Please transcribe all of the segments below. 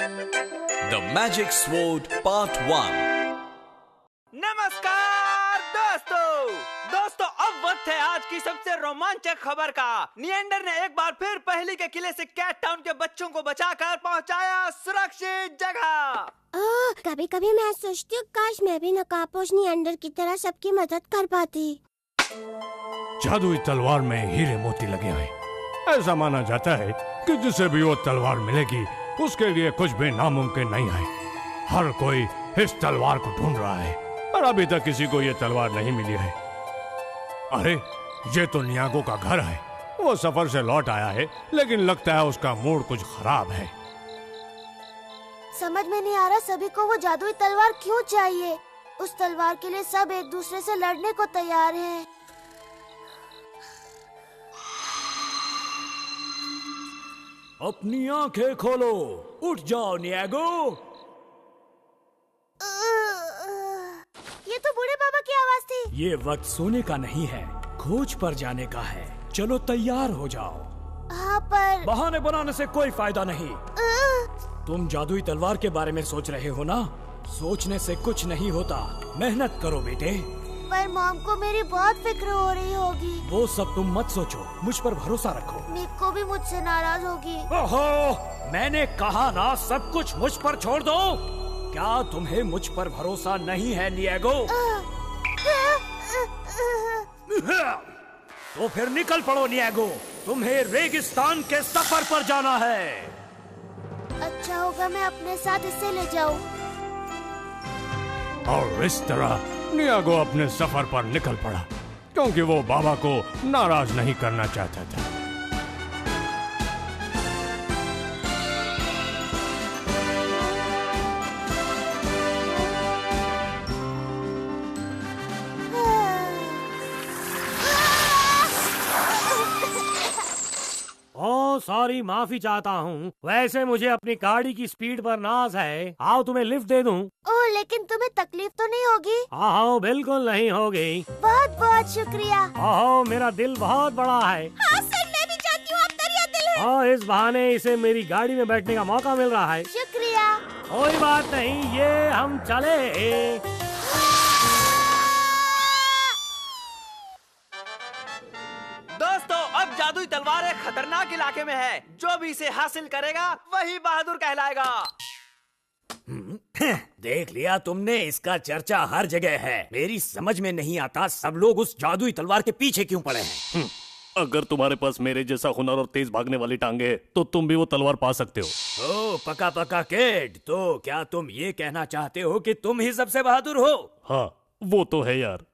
The Magic Sword Part 1। नमस्कार दोस्तों, अब वक्त है आज की सबसे रोमांचक खबर का। निएंडर ने एक बार फिर पहली के किले से कैट टाउन के बच्चों को बचाकर पहुंचाया सुरक्षित जगह। कभी कभी मैं सोचती हूँ काश मैं भी नकाबपोश निएंडर की तरह सबकी मदद कर पाती। जादुई तलवार में हीरे मोती लगे हैं। ऐसा माना जाता है कि जिसे भी वो तलवार मिलेगी उसके लिए कुछ भी नामुमकिन नहीं है। हर कोई इस तलवार को ढूंढ रहा है पर अभी तक किसी को ये तलवार नहीं मिली है। अरे ये तो नियागो का घर है। वो सफर से लौट आया है लेकिन लगता है उसका मूड कुछ खराब है। समझ में नहीं आ रहा सभी को वो जादुई तलवार क्यों चाहिए। उस तलवार के लिए सब एक दूसरे से लड़ने को तैयार हैं। अपनी आंखें खोलो, उठ जाओ नियागो। ये तो बूढ़े बाबा की आवाज थी। ये वक्त सोने का नहीं है, खोज पर जाने का है। चलो तैयार हो जाओ। हाँ पर बहाने बनाने से कोई फायदा नहीं। तुम जादुई तलवार के बारे में सोच रहे हो ना? सोचने से कुछ नहीं होता। मेहनत करो बेटे। पर मॉम को मेरी बहुत फिक्र हो रही होगी। वो सब तुम मत सोचो, मुझ पर भरोसा रखो। निको भी मुझसे नाराज होगी। ओहो, मैंने कहा ना सब कुछ मुझ पर छोड़ दो। क्या तुम्हें मुझ पर भरोसा नहीं है नियागो? तो फिर निकल पड़ो नियागो, तुम्हें रेगिस्तान के सफर पर जाना है। अच्छा होगा मैं अपने साथ इसे ले जाऊं। और इस तरह नियागो अपने सफर पर निकल पड़ा क्योंकि वो बाबा को नाराज नहीं करना चाहता था। सॉरी, माफी चाहता हूँ। वैसे मुझे अपनी गाड़ी की स्पीड पर नाज है। आओ तुम्हें लिफ्ट दे दूँ। ओह लेकिन तुम्हें तकलीफ तो नहीं होगी? हाँ बिल्कुल नहीं होगी। बहुत बहुत शुक्रिया। ओह मेरा दिल बहुत बड़ा है। हाँ सर, मैं भी चाहती हूँ, आप दरिया दिल है। और इस बहाने इसे मेरी गाड़ी में बैठने का मौका मिल रहा है। शुक्रिया। कोई बात नहीं, ये हम चले। दोस्तों, अब जादुई तलवार एक खतरनाक इलाके में है। जो भी इसे हासिल करेगा वही बहादुर कहलाएगा। देख लिया तुमने, इसका चर्चा हर जगह है। मेरी समझ में नहीं आता सब लोग उस जादुई तलवार के पीछे क्यों पड़े हैं। अगर तुम्हारे पास मेरे जैसा हुनर और तेज भागने वाली टांगे है, तो तुम भी वो तलवार पा सकते हो। ओ पका पका किड, तो क्या तुम ये कहना चाहते हो कि तुम ही सबसे बहादुर हो? हाँ वो तो है यार।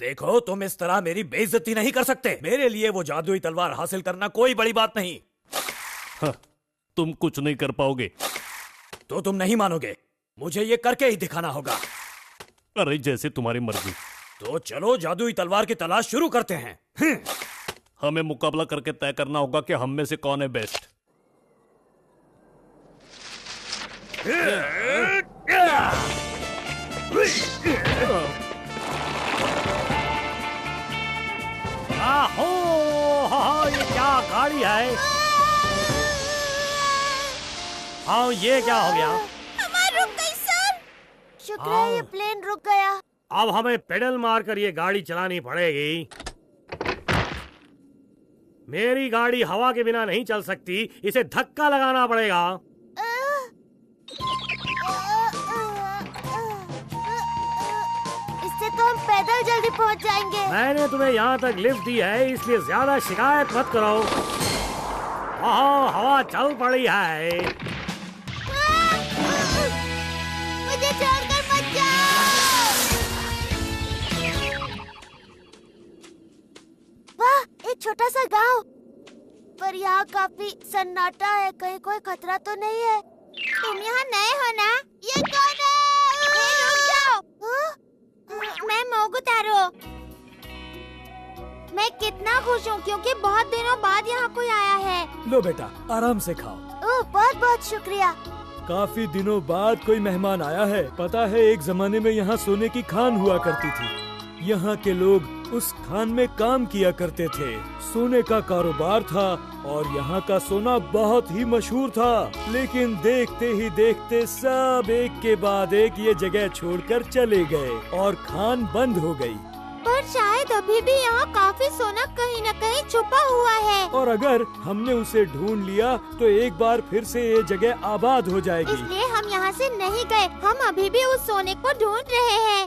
देखो, तुम इस तरह मेरी बेइज्जती नहीं कर सकते। मेरे लिए वो जादुई तलवार हासिल करना कोई बड़ी बात नहीं। हाँ, तुम कुछ नहीं कर पाओगे। तो तुम नहीं मानोगे, मुझे ये करके ही दिखाना होगा। अरे जैसे तुम्हारी मर्जी। तो चलो जादुई तलवार की तलाश शुरू करते हैं। हमें मुकाबला करके तय करना होगा कि हम में से कौन है बेस्ट। ये क्या गाड़ी है? हाँ ये क्या हो गया? हमारा रुक गई सर। शुक्र है ये प्लेन रुक गया। अब हमें पेडल मारकर ये गाड़ी चलानी पड़ेगी। मेरी गाड़ी हवा के बिना नहीं चल सकती, इसे धक्का लगाना पड़ेगा। इससे तो हम पैदल जल्दी पहुंच जाएंगे। मैंने तुम्हें यहाँ तक लिफ्ट दी है, इसलिए ज्यादा शिकायत मत करो। हवा चल पड़ी है। मुझे छोड़कर मत जाओ। वाह, एक छोटा सा गांव, पर यहाँ काफी सन्नाटा है। कहीं कोई खतरा तो नहीं है? तुम यहाँ नए हो ना? ये कौन है? रुक जाओ। मैं मोगुतारो। मैं कितना खुश हूँ क्योंकि बहुत दिनों बाद यहाँ कोई आया है। लो बेटा, आराम से खाओ। ओह बहुत बहुत शुक्रिया। काफी दिनों बाद कोई मेहमान आया है। पता है, एक जमाने में यहाँ सोने की खान हुआ करती थी। यहाँ के लोग उस खान में काम किया करते थे। सोने का कारोबार था और यहाँ का सोना बहुत ही मशहूर था। लेकिन देखते ही देखते सब एक के बाद एक ये जगह छोड़कर चले गए और खान बंद हो गई। पर शायद अभी भी यहाँ काफी सोना कहीं न कहीं छुपा हुआ है। और अगर हमने उसे ढूंढ लिया तो एक बार फिर से ये जगह आबाद हो जाएगी। इसलिए हम यहाँ से नहीं गए, हम अभी भी उस सोने को ढूंढ रहे हैं।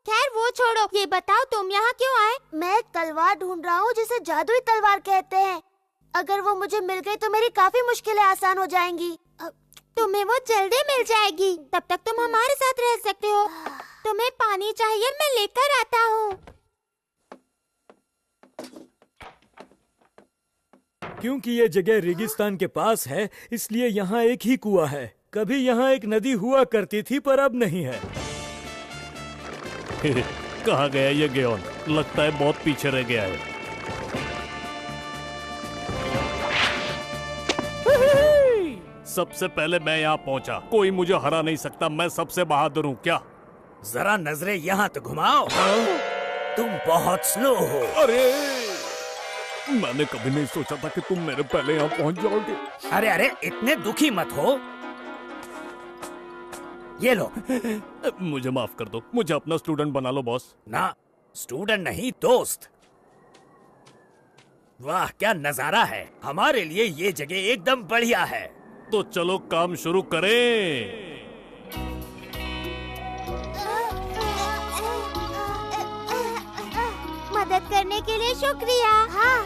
खैर वो छोड़ो, ये बताओ तुम यहाँ क्यों आए? मैं एक तलवार ढूंढ रहा हूँ जिसे जादुई तलवार कहते हैं। अगर वो मुझे मिल गई तो मेरी काफी मुश्किलें आसान हो जाएंगी। तुम्हें वो जल्दी मिल जाएगी, तब तक तुम हमारे साथ रह सकते हो। तुम्हें पानी चाहिए, मैं लेकर आता हूँ। क्योंकि ये जगह रेगिस्तान के पास है, इसलिए यहाँ एक ही कुआं है। कभी यहाँ एक नदी हुआ करती थी पर अब नहीं है। कहाँ गया ये गेओन? लगता है बहुत पीछे रह गया है। सबसे पहले मैं यहाँ पहुँचा, कोई मुझे हरा नहीं सकता। मैं सबसे बहादुर हूँ। क्या? जरा नजरें यहाँ तो घुमाओ। तुम बहुत स्लो हो। अरे मैंने कभी नहीं सोचा था कि तुम मेरे पहले यहाँ पहुँच जाओगे। अरे अरे, इतने दुखी मत हो। ये लो। मुझे माफ कर दो, मुझे अपना स्टूडेंट बना लो बॉस। ना, स्टूडेंट नहीं, दोस्त। वाह क्या नजारा है। हमारे लिए ये जगह एकदम बढ़िया है। तो चलो काम शुरू करें। मदद करने के लिए शुक्रिया। हाँ।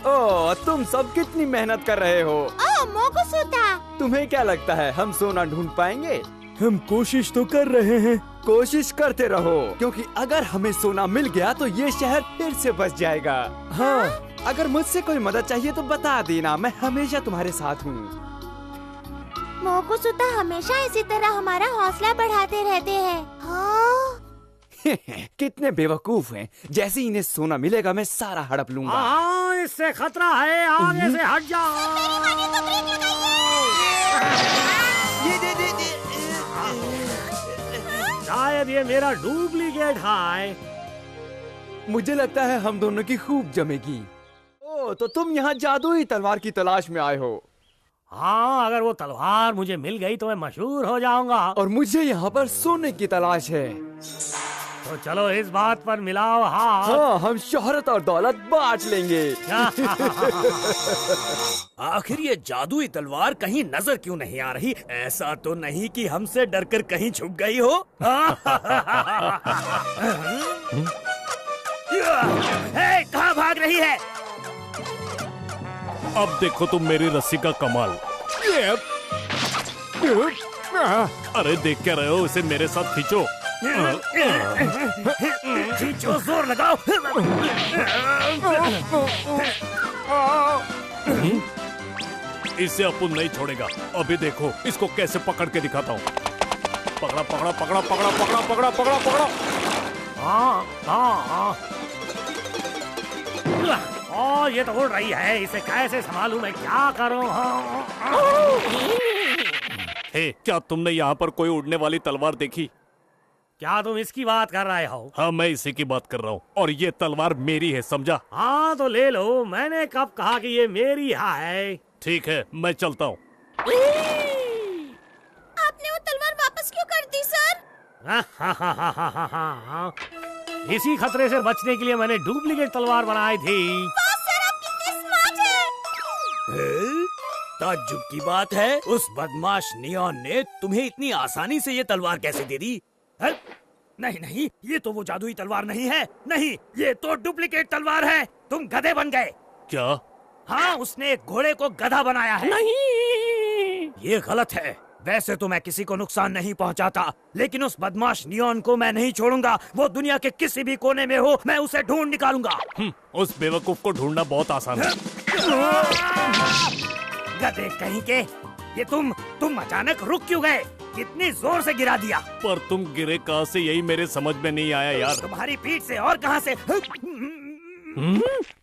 ओ, तुम सब कितनी मेहनत कर रहे हो। मोकोसुता, तुम्हें क्या लगता है हम सोना ढूंढ पाएंगे? हम कोशिश तो कर रहे हैं। कोशिश करते रहो, क्योंकि अगर हमें सोना मिल गया तो ये शहर फिर से बच जाएगा। हाँ, अगर मुझसे कोई मदद चाहिए तो बता देना, मैं हमेशा तुम्हारे साथ हूँ। मोकोसुता हमेशा इसी तरह हमारा हौसला बढ़ाते रहते हैं। हाँ। कितने बेवकूफ हैं। जैसे ही इन्हें सोना मिलेगा मैं सारा हड़प लूंगा। हाँ, इससे खतरा है, आगे से हट जाओ। शायद ये मेरा डुप्लीकेट है। मुझे लगता है हम दोनों की खूब जमेगी। ओ, तो तुम यहाँ जादुई तलवार की तलाश में आए हो। हाँ, अगर वो तलवार मुझे मिल गई तो मैं मशहूर हो जाऊंगा। और मुझे यहाँ पर सोने की तलाश है। तो चलो इस बात पर मिलाओ हाथ। हाँ, हम शोहरत और दौलत बांट लेंगे। आखिर ये जादुई तलवार कहीं नजर क्यों नहीं आ रही? ऐसा तो नहीं कि हमसे डरकर कहीं छुप गई हो? हे, कहाँ भाग रही है? अब देखो तुम मेरी रस्सी का कमाल। अरे देख क्या रहे हो, इसे मेरे साथ खींचो। खींचो, जोर लगाओ। इसे अपन नहीं छोड़ेगा। अभी देखो इसको कैसे पकड़ के दिखाता हूँ। पकड़ा पकड़ा पकड़ा पकड़ा पकड़ा पकड़ा पकड़ा पकड़ा। हाँ हाँ हाँ। ओ, ये तो उड़ रही है, इसे कैसे संभालूं मैं, क्या करूं? हे, क्या तुमने यहाँ पर कोई उड़ने वाली तलवार देखी? क्या तुम इसकी बात कर रहे हो? हाँ, मैं इसी की बात कर रहा हूँ और ये तलवार मेरी है, समझा? हाँ तो ले लो, मैंने कब कहा कि ये मेरी है? ठीक है, मैं चलता हूँ। आपने वो तलवार वापस क्यों कर दी सर? इसी खतरे से बचने के लिए मैंने डुप्लीकेट तलवार बनाई थी। सर आप कितने स्मार्ट हैं। ताज्जुब की बात है, उस बदमाश नियॉन ने तुम्हें इतनी आसानी से ये तलवार कैसे दे दी? नहीं नहीं, ये तो वो जादुई तलवार नहीं है। नहीं, ये तो डुप्लीकेट तलवार है। तुम गधे बन गए। क्या? हाँ, उसने एक घोड़े को गधा बनाया है। नहीं, ये गलत है। वैसे तो मैं किसी को नुकसान नहीं पहुंचाता, लेकिन उस बदमाश नियॉन को मैं नहीं छोड़ूंगा। वो दुनिया के किसी भी कोने में हो, मैं उसे ढूंढ निकालूंगा। उस बेवकूफ को ढूंढना बहुत आसान है। गधे कहीं के, ये तुम अचानक रुक क्यों गए? कितनी जोर से गिरा दिया। पर तुम गिरे कहाँ से, यही मेरे समझ में नहीं आया यार। तुम्हारी पीठ से, और कहाँ से?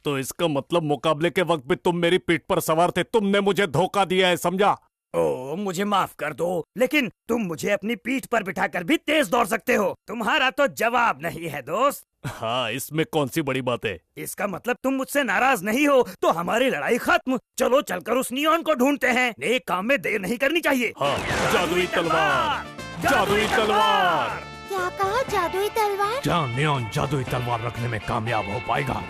तो इसका मतलब मुकाबले के वक्त भी तुम मेरी पीठ पर सवार थे। तुमने मुझे धोखा दिया है, समझा? ओ, मुझे माफ कर दो, लेकिन तुम मुझे अपनी पीठ पर बिठाकर भी तेज दौड़ सकते हो। तुम्हारा तो जवाब नहीं है दोस्त। हाँ, इसमें कौन सी बड़ी बात है? इसका मतलब तुम मुझसे नाराज नहीं हो, तो हमारी लड़ाई खत्म। चलो चलकर उस नियॉन को ढूंढते हैं। एक काम में देर नहीं करनी चाहिए। हाँ, जादुई तलवार, जादुई तलवार। क्या कहा, जादुई तलवार? जहाँ नियॉन जादुई तलवार रखने में कामयाब हो पाएगा,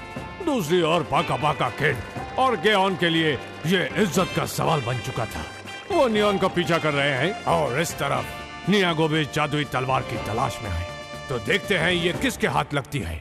दूसरी ओर बाका बाका किड और गेऑन के लिए ये इज्जत का सवाल बन चुका था। वो नियॉन का पीछा कर रहे हैं और इस तरफ नियागो भी जादुई तलवार की तलाश में है। तो देखते हैं ये किसके हाथ लगती है।